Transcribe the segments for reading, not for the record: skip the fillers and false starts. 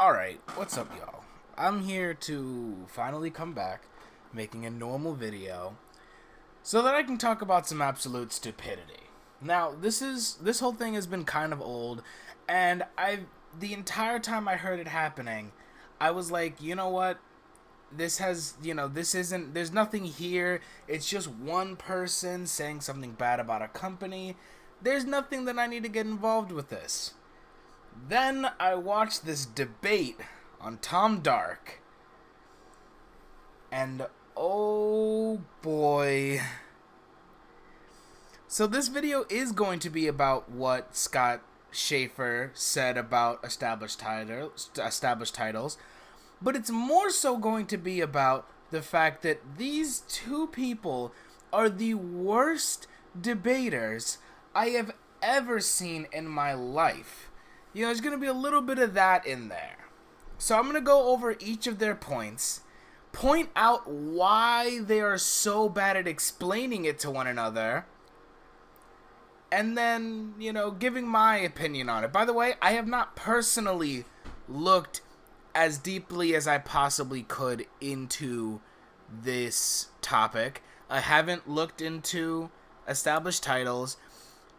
Alright, what's up, y'all? I'm here to finally come back, making a normal video, so that I can talk about some absolute stupidity. Now, this whole thing has been kind of old, and the entire time I heard it happening, I was like, you know what? This isn't, there's nothing here. It's just one person saying something bad about a company. There's nothing that I need to get involved with this. Then I watched this debate on Tom Dark, and oh boy. So this video is going to be about what Scott Schaefer said about established titles, but it's more so going to be about the fact that these two people are the worst debaters I have ever seen in my life. There's going to be a little bit of that in there. So I'm going to go over each of their points, point out why they are so bad at explaining it to one another, and then, giving my opinion on it. By the way, I have not personally looked as deeply as I possibly could into this topic. I haven't looked into established titles.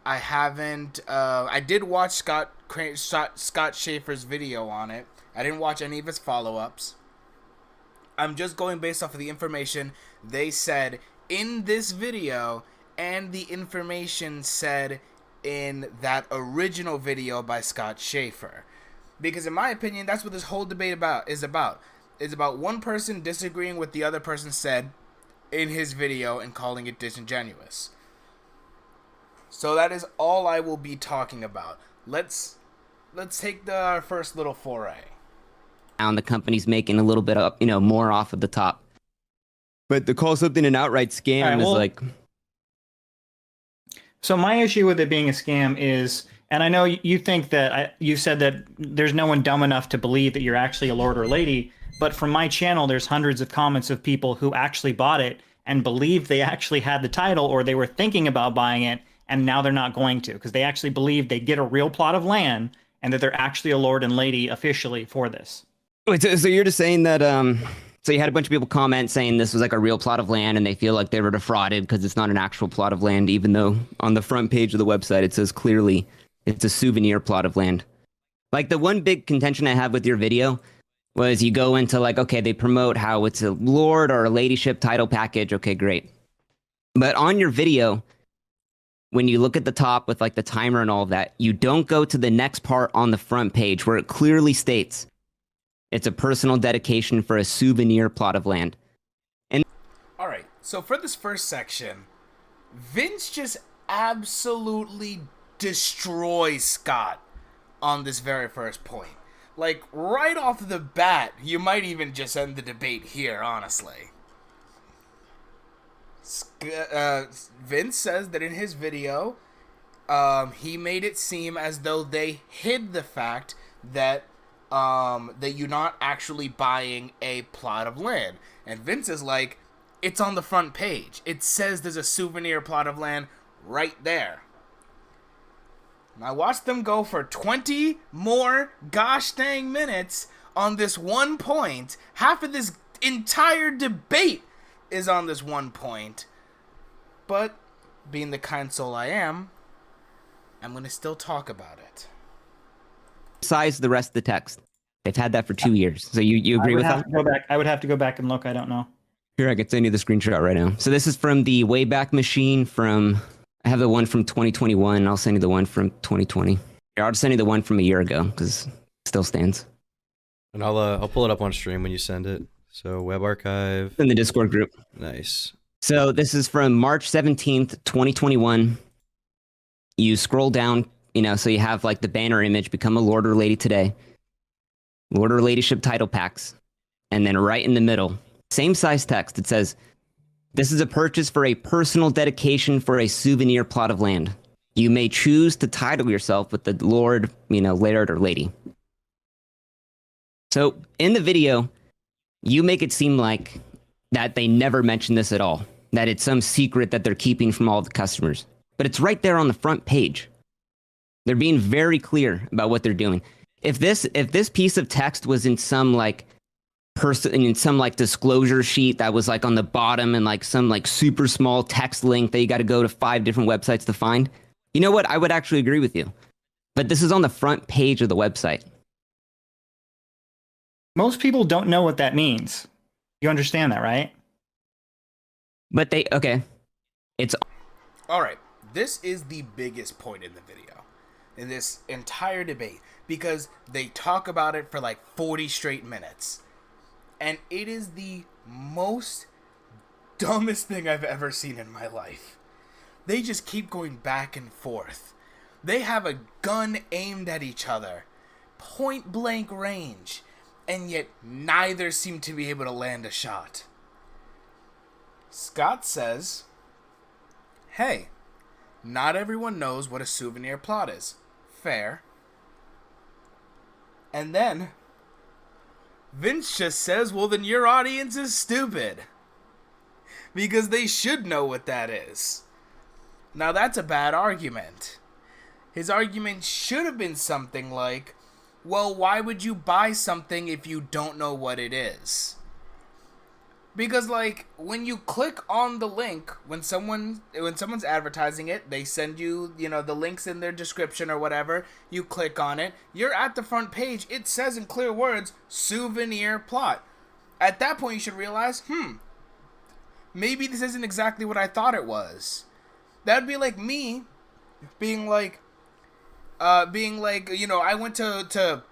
I haven't, I did watch Scott Schaefer's video on it. I didn't watch any of his follow-ups. I'm just going based off of the information they said in this video and the information said in that original video by Scott Schaefer. Because in my opinion, that's what this whole debate is about. It's about one person disagreeing with the other person said in his video and calling it disingenuous. So that is all I will be talking about. Let's take our first little foray. And the company's making a little bit up, more off of the top. But to call something an outright scam is like. So my issue with it being a scam is, and I know you think that you said that there's no one dumb enough to believe that you're actually a lord or lady, but from my channel, there's hundreds of comments of people who actually bought it and believed they actually had the title, or they were thinking about buying it, and now they're not going to, because they actually believe they get a real plot of land and that they're actually a lord and lady officially for this. Wait, so you're just saying that, so you had a bunch of people comment saying this was like a real plot of land and they feel like they were defrauded because it's not an actual plot of land, even though on the front page of the website it says clearly it's a souvenir plot of land. Like, the one big contention I have with your video was you go into like, okay, they promote how it's a lord or a ladyship title package. Okay, great. But on your video, when you look at the top with like the timer and all of that, you don't go to the next part on the front page where it clearly states it's a personal dedication for a souvenir plot of land. And all right, so for this first section, Vince just absolutely destroys Scott on this very first point. Like, right off the bat, you might even just end the debate here, honestly. Vince says that in his video, he made it seem as though they hid the fact that that you're not actually buying a plot of land. And Vince is like, it's on the front page. It says there's a souvenir plot of land right there. And I watched them go for 20 more gosh dang minutes on this one point. Half of this entire debate is on this one point. But being the kind soul I am, I'm going to still talk about it. Size the rest of the text. They've had that for 2 years. So you agree with that? I would have to go back and look. I don't know. Here, I can send you the screenshot right now. So this is from the Wayback Machine from, I have the one from 2021. I'll send you the one from 2020. Here, I'll just send you the one from a year ago because it still stands. And I'll pull it up on stream when you send it. So web archive. In the Discord group. Nice. So this is from March 17th, 2021. You scroll down, so you have like the banner image, become a lord or lady today. Lord or ladyship title packs. And then right in the middle, same size text, it says, this is a purchase for a personal dedication for a souvenir plot of land. You may choose to title yourself with the lord, laird or lady. So in the video, you make it seem like that they never mentioned this at all, that it's some secret that they're keeping from all the customers. But it's right there on the front page. They're being very clear about what they're doing. If this piece of text was in some like disclosure sheet that was like on the bottom and like some like super small text link that you got to go to 5 different websites to find, you know what? I would actually agree with you. But this is on the front page of the website. Most people don't know what that means. You understand that, right? But it's All right, this is the biggest point in the video, in this entire debate, because they talk about it for like 40 straight minutes. And it is the most dumbest thing I've ever seen in my life. They just keep going back and forth. They have a gun aimed at each other, point blank range, and yet neither seem to be able to land a shot. Scott says, hey, not everyone knows what a souvenir plot is. Fair. And then Vince just says, well, then your audience is stupid. Because they should know what that is. Now that's a bad argument. His argument should have been something like, well, why would you buy something if you don't know what it is? Because, like, when you click on the link, when someone's advertising it, they send you, the links in their description or whatever. You click on it. You're at the front page. It says in clear words, souvenir plot. At that point, you should realize, maybe this isn't exactly what I thought it was. That'd be like me being like, I went to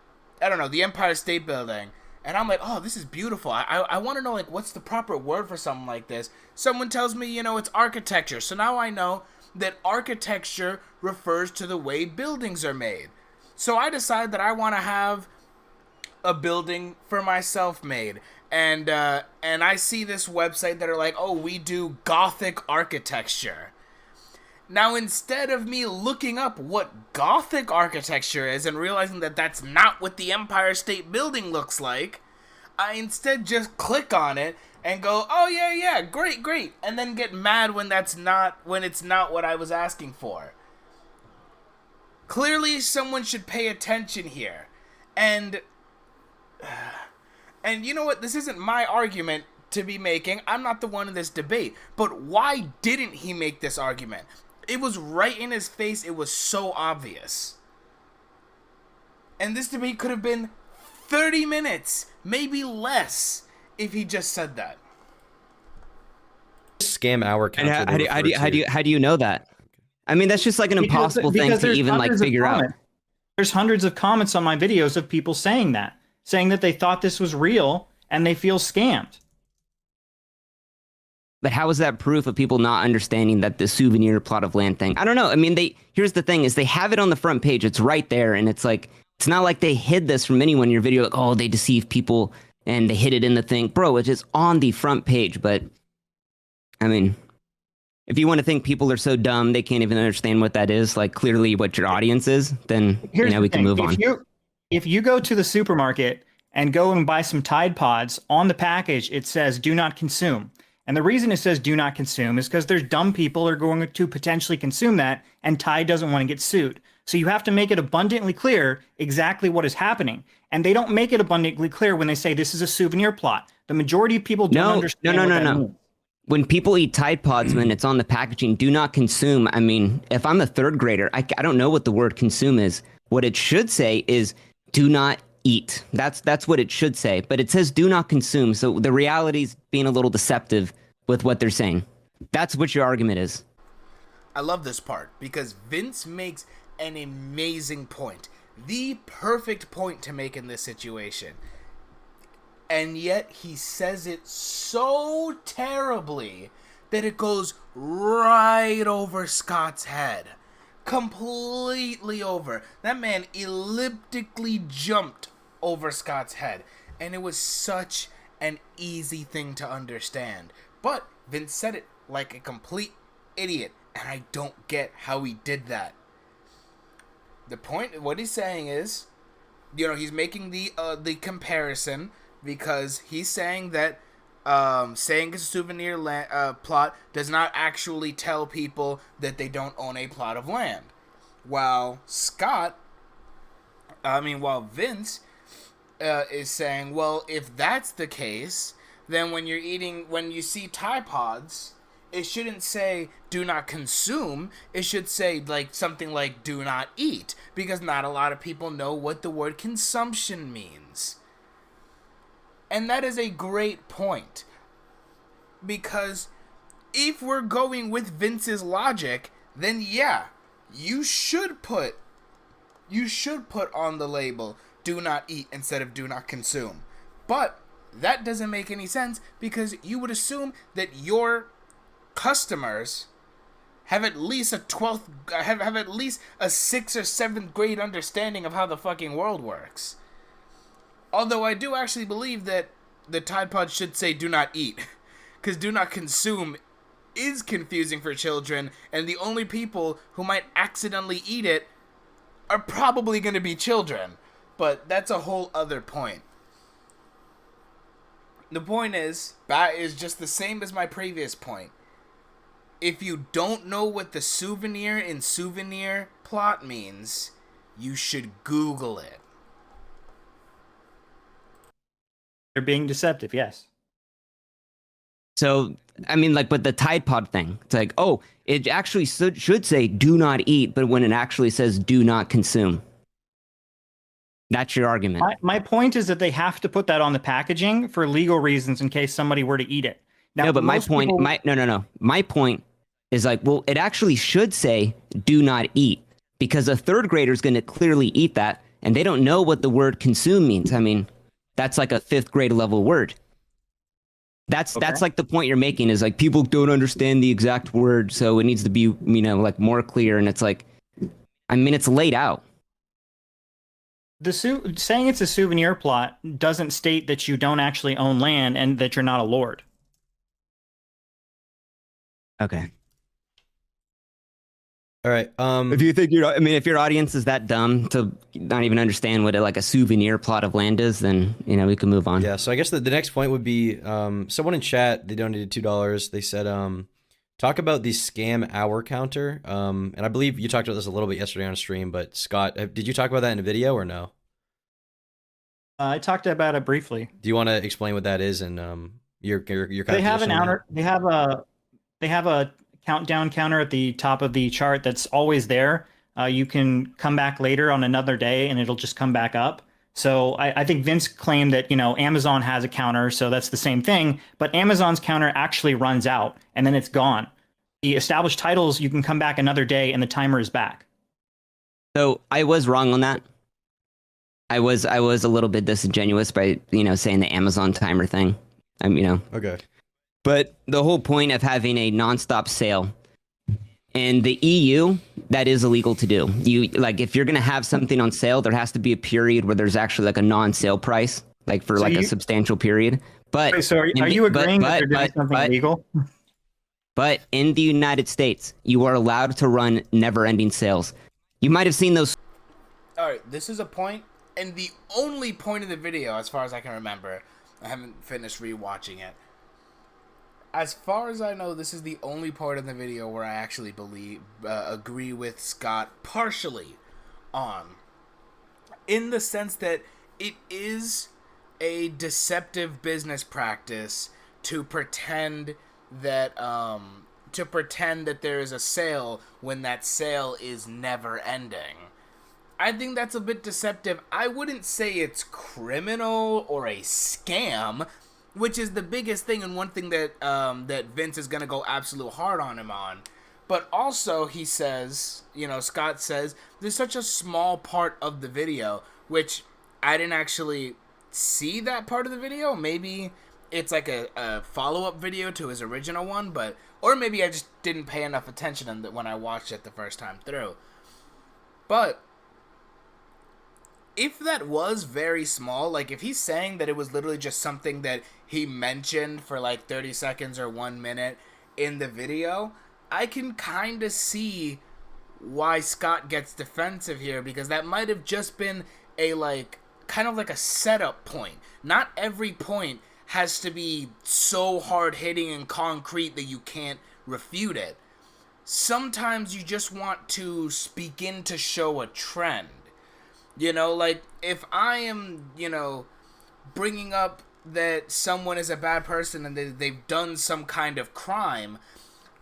I don't know, the Empire State Building. And I'm like, oh, this is beautiful. I want to know, like, what's the proper word for something like this? Someone tells me, it's architecture. So now I know that architecture refers to the way buildings are made. So I decide that I want to have a building for myself made. And I see this website that are like, oh, we do Gothic architecture. Now, instead of me looking up what Gothic architecture is and realizing that that's not what the Empire State Building looks like, I instead just click on it and go, oh, yeah, great, and then get mad when it's not what I was asking for. Clearly, someone should pay attention here. And you know what? This isn't my argument to be making. I'm not the one in this debate. But why didn't he make this argument? It was right in his face. It was so obvious. And this debate could have been 30 minutes, maybe less, if he just said that. Scam hour and how do you know that? I mean, that's just like an impossible thing to even like figure out. There's hundreds of comments on my videos of people saying that they thought this was real and they feel scammed. But how is that proof of people not understanding that the souvenir plot of land thing? I don't know. I mean, here's the thing is they have it on the front page. It's right there. And it's like, it's not like they hid this from anyone in your video. Like, oh, they deceive people and they hid it in the thing. Bro, it's just on the front page. But I mean, if you want to think people are so dumb, they can't even understand what that is, like clearly what your audience is, then we can move on. If you go to the supermarket and go and buy some Tide Pods, on the package, it says do not consume. And the reason it says do not consume is because there's dumb people who are going to potentially consume that, and Tide doesn't want to get sued. So you have to make it abundantly clear exactly what is happening. And they don't make it abundantly clear when they say this is a souvenir plot. The majority of people don't understand what that means. When people eat Tide Pods, when it's on the packaging, do not consume. I mean, if I'm a third grader, I don't know what the word consume is. What it should say is do not eat. That's what it should say. But it says do not consume. So the reality's being a little deceptive with what they're saying. That's what your argument is. I love this part because Vince makes an amazing point. The perfect point to make in this situation. And yet he says it so terribly that it goes right over Scott's head. Completely over. That man elliptically jumped over Scott's head. And it was such an easy thing to understand. But Vince said it like a complete idiot. And I don't get how he did that. The point, what he's saying is, he's making the comparison because he's saying that saying it's a souvenir plot does not actually tell people that they don't own a plot of land. While Scott while Vince is saying, well, if that's the case, then when you see Tide Pods, it shouldn't say do not consume. It should say like something like do not eat, because not a lot of people know what the word consumption means. And that is a great point, because if we're going with Vince's logic, then yeah, you should put on the label do not eat instead of do not consume. But that doesn't make any sense, because you would assume that your customers have at least a 6th or 7th grade understanding of how the fucking world works. Although I do actually believe that the Tide Pod should say do not eat, because do not consume is confusing for children, and the only people who might accidentally eat it are probably going to be children. But that's a whole other point. The point is, that is just the same as my previous point. If you don't know what the souvenir in souvenir plot means, you should Google it. They're being deceptive, yes. So, I mean, like, but the Tide Pod thing, it's like, oh, it actually should say do not eat, but when it actually says do not consume. That's your argument. My point is that they have to put that on the packaging for legal reasons in case somebody were to eat it. Now, no, but my point, people... no. My point is like, well, it actually should say do not eat, because a 3rd grader is going to clearly eat that, and they don't know what the word consume means. I mean, that's like a 5th grade level word. That's like the point you're making, is like people don't understand the exact word, so it needs to be, you know, like more clear. And it's like, I mean, it's laid out. Saying it's a souvenir plot doesn't state that you don't actually own land and that you're not a lord. Okay. All right. If you think if your audience is that dumb to not even understand what a souvenir plot of land is, then, you know, we can move on. Yeah. So I guess the next point would be someone in chat, they donated $2. They said, talk about the scam hour counter. And I believe you talked about this a little bit yesterday on stream, but Scott, did you talk about that in a video or no? I talked about it briefly. Do you want to explain what that is and your kind they have an hour. They have a countdown counter at the top of the chart that's always there. You can come back later on another day and it'll just come back up. So I think Vince claimed that, you know, Amazon has a counter, so that's the same thing. But Amazon's counter actually runs out and then it's gone. The established titles, you can come back another day and the timer is back. So I was wrong on that. I was a little bit disingenuous by, you know, saying the Amazon timer thing. Okay. But the whole point of having a nonstop sale in the EU, that is illegal to do. You like, if you're going to have something on sale, there has to be a period where there's actually like a non-sale price, like for a substantial period. But so are you agreeing that they're doing something illegal? But in the United States, you are allowed to run never-ending sales. You might have seen those. All right, this is a point, and the only point of the video, as far as I can remember, I haven't finished rewatching it. As far as I know, this is the only part of the video where I actually agree with Scott partially on. In the sense that it is a deceptive business practice to pretend that there is a sale when that sale is never ending. I think that's a bit deceptive. I wouldn't say it's criminal or a scam, which is the biggest thing, and one thing that that Vince is gonna go absolute hard on him on. But also, he says, you know, Scott says, there's such a small part of the video, which I didn't actually see that part of the video. Maybe it's like a follow-up video to his original one, or maybe I just didn't pay enough attention when I watched it the first time through. But if that was very small, like if he's saying that it was literally just something that he mentioned for like 30 seconds or 1 minute in the video, I can kind of see why Scott gets defensive here, because that might have just been a kind of like a setup point. Not every point has to be so hard hitting and concrete that you can't refute it. Sometimes you just want to begin to show a trend. You know, like, if I am, bringing up that someone is a bad person and they've done some kind of crime,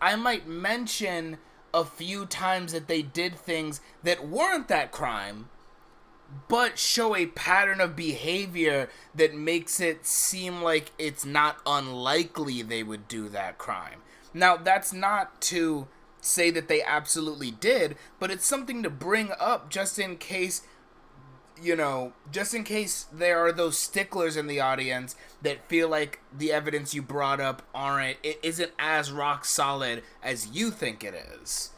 I might mention a few times that they did things that weren't that crime, but show a pattern of behavior that makes it seem like it's not unlikely they would do that crime. Now, that's not to say that they absolutely did, but it's something to bring up just in case, just in case there are those sticklers in the audience that feel like the evidence you brought up isn't as rock solid as you think it is.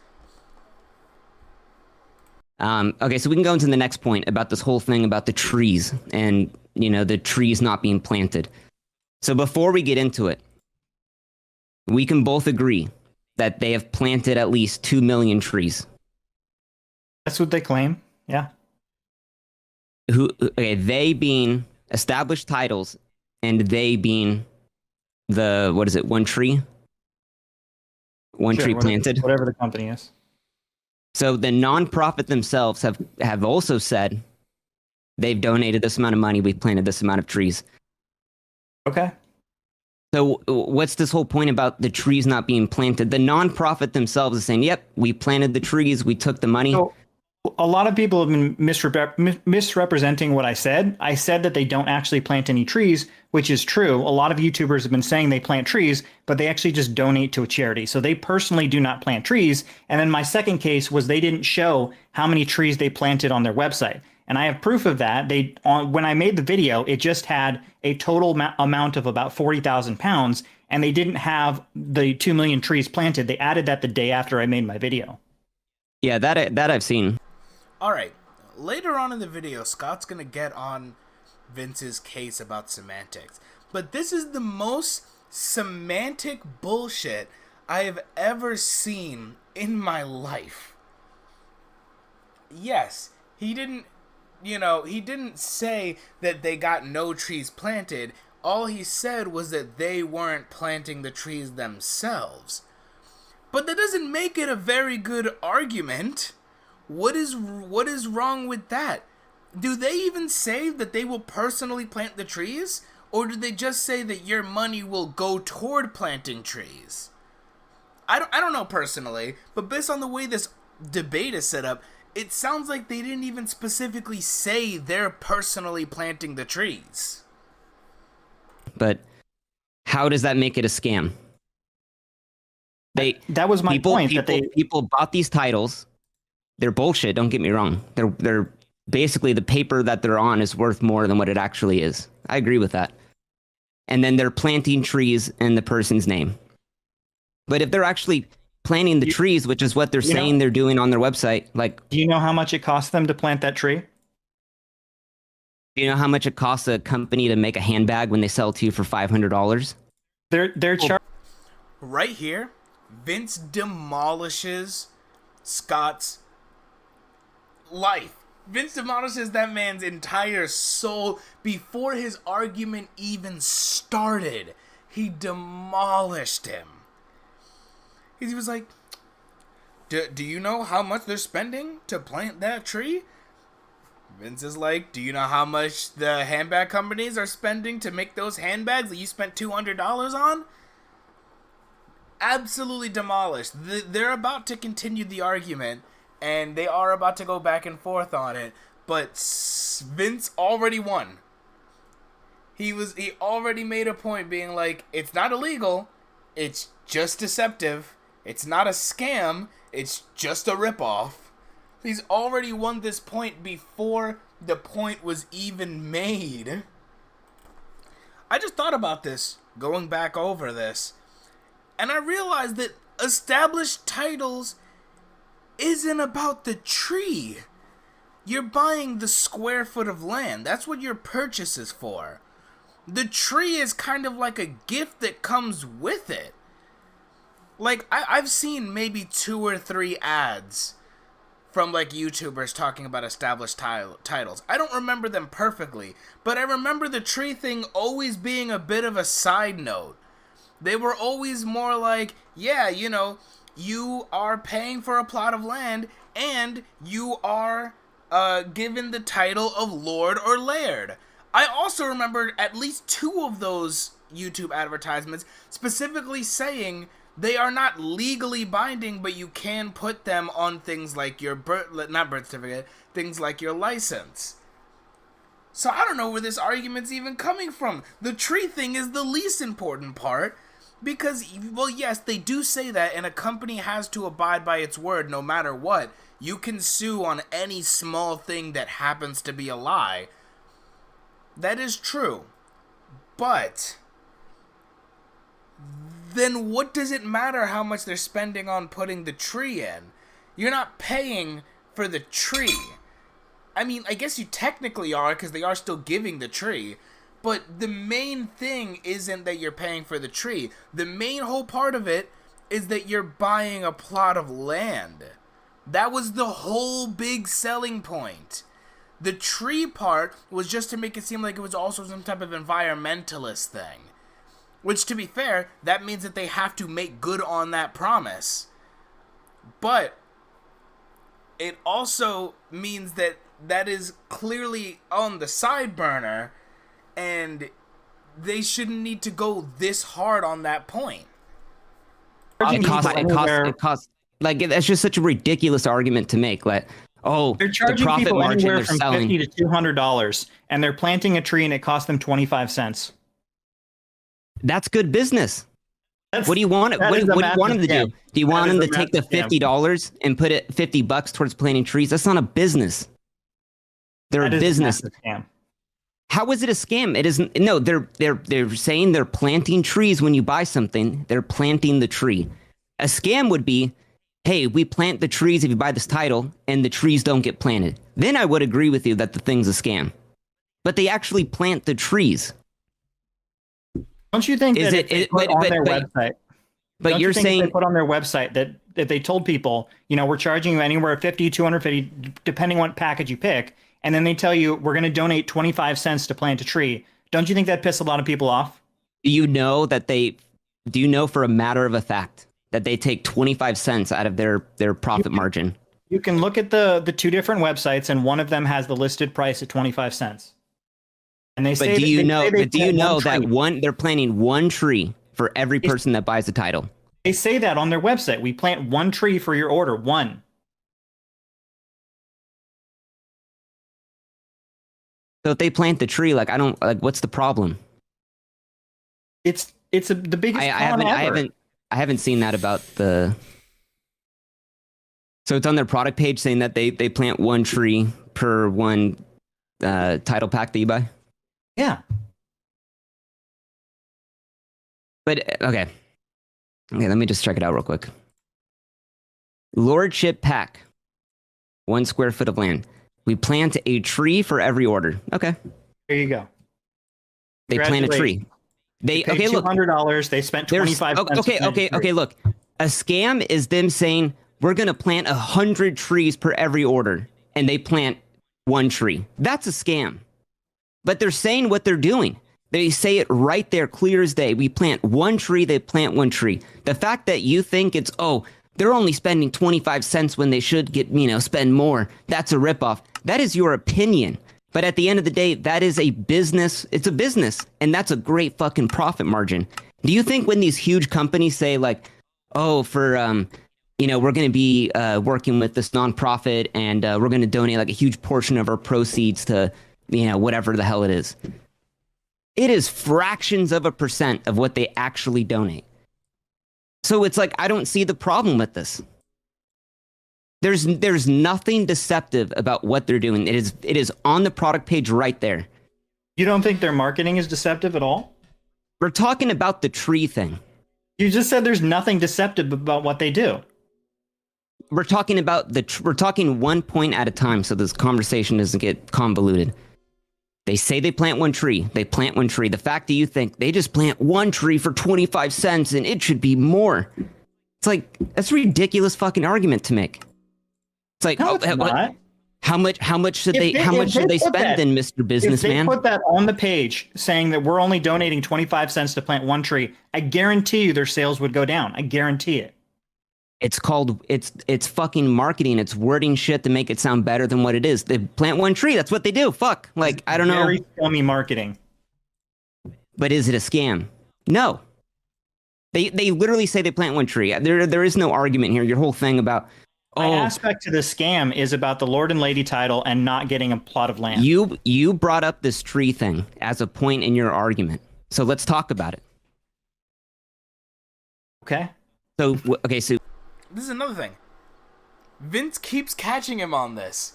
Okay, so we can go into the next point about this whole thing about the trees and, the trees not being planted. So before we get into it, we can both agree that they have planted at least 2 million trees. That's what they claim. Yeah. They being established titles and they being one tree? One tree planted? Whatever the company is. So the nonprofit themselves have also said they've donated this amount of money, we've planted this amount of trees. Okay. So what's this whole point about the trees not being planted? The nonprofit themselves is saying, yep, we planted the trees, we took the money. So a lot of people have been misrepresenting what I said. I said that they don't actually plant any trees, which is true. A lot of YouTubers have been saying they plant trees, but they actually just donate to a charity. So they personally do not plant trees. And then my second case was they didn't show how many trees they planted on their website. And I have proof of that. When I made the video, it just had a total amount of about 40,000 pounds, and they didn't have the 2 million trees planted. They added that the day after I made my video. Yeah, that I've seen. Alright, later on in the video, Scott's gonna get on Vince's case about semantics. But this is the most semantic bullshit I have ever seen in my life. Yes, he didn't say that they got no trees planted. All he said was that they weren't planting the trees themselves. But that doesn't make it a very good argument. What is wrong with that? Do they even say that they will personally plant the trees? Or do they just say that your money will go toward planting trees? I don't know personally, but based on the way this debate is set up, it sounds like they didn't even specifically say they're personally planting the trees. But how does that make it a scam? That was my point. People bought these titles. They're bullshit, don't get me wrong. They're basically, the paper that they're on is worth more than what it actually is. I agree with that. And then they're planting trees in the person's name. But if they're actually planting the trees, which is what they're saying they're doing on their website, like... Do you know how much it costs them to plant that tree? Do you know how much it costs a company to make a handbag when they sell to you for $500? They're right here, Vince demolishes Scott's life. Vince demolishes that man's entire soul before his argument even started. He demolished him. He was like, do you know how much they're spending to plant that tree? Vince is like, do you know how much the handbag companies are spending to make those handbags that you spent $200 on? Absolutely demolished. They're about to continue the argument, and they are about to go back and forth on it, but Vince already won. He already made a point being like, it's not illegal, it's just deceptive, it's not a scam, it's just a ripoff. He's already won this point before the point was even made. I just thought about this, going back over this, and I realized that established titles isn't about the tree. You're buying the square foot of land. That's what your purchase is for. The tree is kind of like a gift that comes with it. Like, I've seen maybe 2 or 3 ads from like YouTubers talking about established titles. I don't remember them perfectly, but I remember the tree thing always being a bit of a side note. They were always more like, yeah, you are paying for a plot of land and you are given the title of Lord or Laird. I also remember at least 2 of those YouTube advertisements specifically saying they are not legally binding, but you can put them on things like your not birth certificate, things like your license. So I don't know where this argument's even coming from. The tree thing is the least important part, because, well, yes, they do say that, and a company has to abide by its word no matter what. You can sue on any small thing that happens to be a lie. That is true. But then what does it matter how much they're spending on putting the tree in? You're not paying for the tree. I mean, I guess you technically are, because they are still giving the tree. But the main thing isn't that you're paying for the tree. The main whole part of it is that you're buying a plot of land. That was the whole big selling point. The tree part was just to make it seem like it was also some type of environmentalist thing. Which, to be fair, that means that they have to make good on that promise. But it also means that that is clearly on the side burner, and they shouldn't need to go this hard on that point. It costs. Like, that's just such a ridiculous argument to make. Like, oh, they're charging the profit people margin anywhere they're from selling. $50 to $200, and they're planting a tree, and it costs them 25 cents. That's good business. What do you want? What do you want them to do? Do you want them to take the $50 and put it $50 towards planting trees? That's not a business. They're a business. How is it a scam? It isn't. No, they're saying they're planting trees when you buy something. They're planting the tree. A scam would be, hey, we plant the trees if you buy this title, and the trees don't get planted. Then I would agree with you that the thing's a scam. But they actually plant the trees. Don't you think that they put on their website? But you're saying they put on their website that they told people, you know, we're charging you anywhere 50, 250, depending on what package you pick, and then they tell you we're going to donate 25 cents to plant a tree. Don't you think that pissed a lot of people off? Do you know for a matter of a fact that they take 25 cents out of their profit margin? You can look at the 2 different websites, and one of them has the listed price at 25 cents. And they say, do you know that they're planting one tree for every person that buys the title? They say that on their website. We plant 1 tree for your order. 1. So if they plant the tree, what's the problem? It's the biggest con ever. I haven't seen that about the. So it's on their product page saying that they plant 1 tree per 1 title pack that you buy. Yeah. But okay, let me just check it out real quick. Lordship pack, 1 square foot of land. We plant a tree for every order. Okay. There you go. They plant a tree. They paid $200. They spent 25 cents. Okay. Look, a scam is them saying we're gonna plant 100 trees per every order, and they plant 1 tree. That's a scam. But they're saying what they're doing. They say it right there, clear as day. We plant 1 tree, they plant 1 tree. The fact that you think it's, they're only spending 25 cents when they should spend more, that's a ripoff. That is your opinion. But at the end of the day, that is a business. It's a business, and that's a great fucking profit margin. Do you think when these huge companies say like, we're going to be working with this nonprofit, and we're going to donate like a huge portion of our proceeds to, whatever the hell it is. It is fractions of a % of what they actually donate. So it's like, I don't see the problem with this. There's nothing deceptive about what they're doing. It is on the product page right there. You don't think their marketing is deceptive at all? We're talking about the tree thing. You just said there's nothing deceptive about what they do. We're talking about we're talking 1 point at a time, so this conversation doesn't get convoluted. They say they plant 1 tree. They plant 1 tree. The fact that you think they just plant 1 tree for 25 cents and it should be more. It's like, that's a ridiculous fucking argument to make. It's like, no, it's how much should they spend then, Mr. Businessman? If they put that on the page saying that we're only donating 25 cents to plant 1 tree, I guarantee you their sales would go down. I guarantee it. It's fucking marketing. It's wording shit to make it sound better than what it is. They plant one tree. That's what they do. Fuck. Like, I don't know. Very scummy marketing. But is it a scam? No. They literally say they plant one tree. There is no argument here. Your whole thing about My aspect to the scam is about the Lord and Lady title and not getting a plot of land. you brought up this tree thing as a point in your argument. So let's talk about it. Okay. So this is another thing. Vince keeps catching him on this.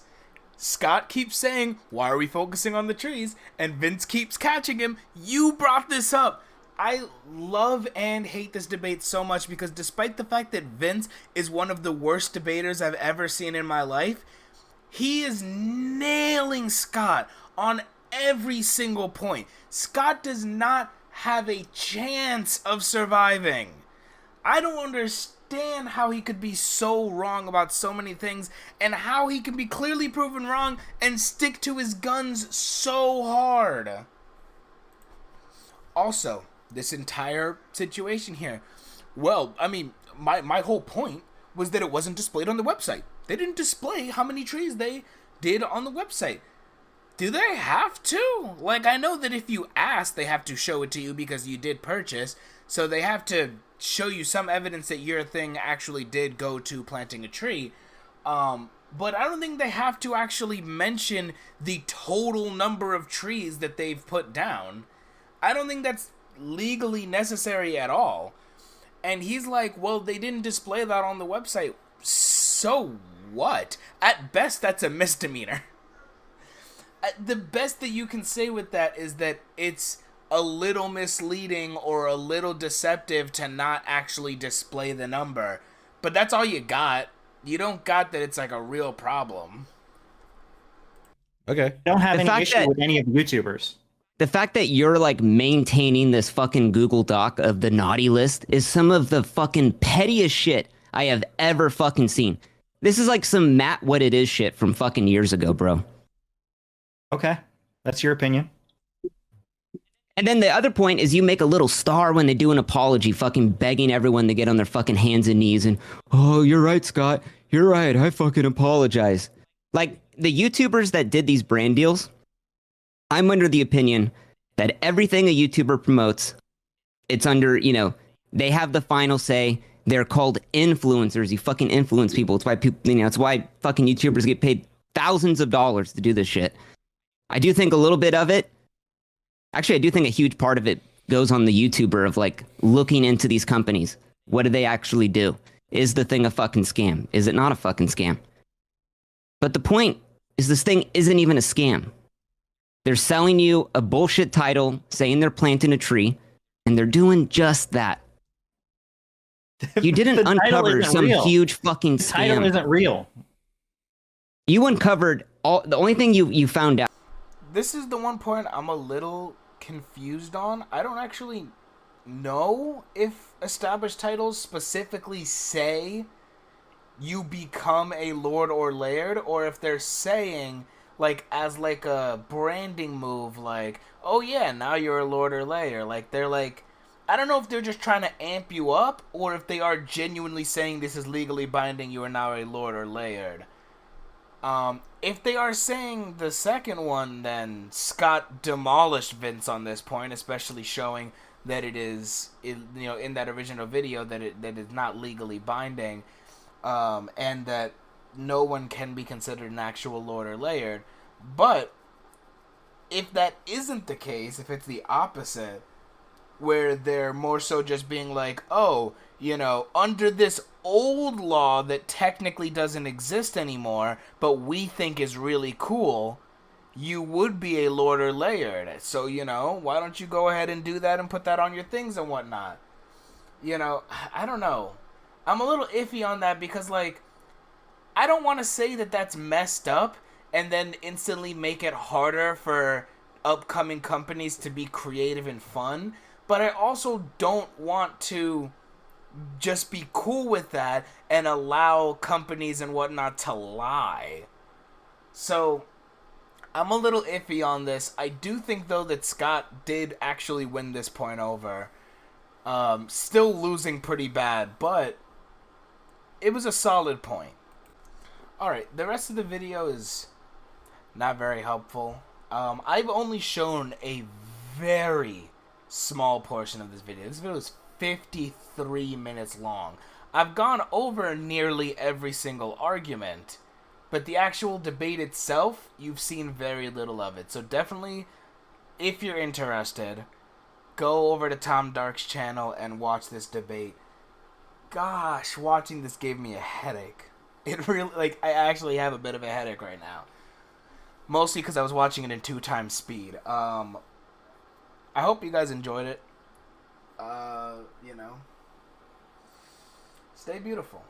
Scott keeps saying, why are we focusing on the trees? And Vince keeps catching him. You brought this up. I love and hate this debate so much because despite the fact that Vince is one of the worst debaters I've ever seen in my life, he is nailing Scott on every single point. Scott does not have a chance of surviving. I don't understand how he could be so wrong about so many things and how he can be clearly proven wrong and stick to his guns so hard. Also, this entire situation here, well, I mean, my whole point was that it wasn't displayed on the website. They didn't display how many trees they did on the website. Do they have to? Like, I know that if you ask, they have to show it to you because you did purchase, so they have to show you some evidence that your thing actually did go to planting a tree. But I don't think they have to actually mention the total number of trees that they've put down. I don't think that's legally necessary at all. And he's like, well, they didn't display that on the website. So what? At best, that's a misdemeanor. The best that you can say with that is that it's a little misleading or a little deceptive to not actually display the number. But that's all you got. You don't got that it's like a real problem. Okay. I don't have any issue with any of the YouTubers. The fact that you're like maintaining this fucking Google Doc of the naughty list is some of the fucking pettiest shit I have ever fucking seen. This is like some Matt What It Is shit from fucking years ago, bro. Okay. That's your opinion. And then the other point is you make a little star when they do an apology, fucking begging everyone to get on their fucking hands and knees and, oh, you're right, Scott. You're right. I fucking apologize. Like, the YouTubers that did these brand deals, I'm under the opinion that everything a YouTuber promotes, it's under, you know, they have the final say. They're called influencers. You fucking influence people. It's why people, you know, it's why fucking YouTubers get paid thousands of dollars to do this shit. I do think a little bit of it, actually, I do think a huge part of it goes on the YouTuber of like looking into these companies. What do they actually do? Is the thing a fucking scam? Is it not a fucking scam? But the point is this thing isn't even a scam. They're selling you a bullshit title saying they're planting a tree, and they're doing just that. You didn't uncover some huge fucking scam. The title isn't real. You uncovered the only thing you found out. This is the one point I'm a little confused on. I don't actually know if established titles specifically say you become a lord or laird, or if they're saying, like, as like a branding move, like, oh yeah, now you're a lord or laird. Like, they're like, I don't know if they're just trying to amp you up, or if they are genuinely saying this is legally binding, you are now a lord or laird. If they are saying the second one, then Scott demolished Vince on this point, especially showing that it is, you know, in that original video that it is not legally binding, and that no one can be considered an actual lord or laird. But if that isn't the case, if it's the opposite, where they're more so just being like, oh, you know, under this old law that technically doesn't exist anymore, but we think is really cool, you would be a lord or laird. So, you know, why don't you go ahead and do that and put that on your things and whatnot? You know, I don't know. I'm a little iffy on that because, like, I don't want to say that that's messed up and then instantly make it harder for upcoming companies to be creative and fun, but I also don't want to just be cool with that and allow companies and whatnot to lie. So I'm a little iffy on this. I do think, though, that Scott did actually win this point over. Still losing pretty bad, but it was a solid point. Alright, the rest of the video is not very helpful. I've only shown a very small portion of this video. This video is 53 minutes long. I've gone over nearly every single argument, but the actual debate itself, you've seen very little of it. So definitely, if you're interested, go over to Tom Dark's channel and watch this debate. Gosh, watching this gave me a headache. It really, like, I actually have a bit of a headache right now. Mostly because I was watching it in 2x speed. I hope you guys enjoyed it. You know, stay beautiful.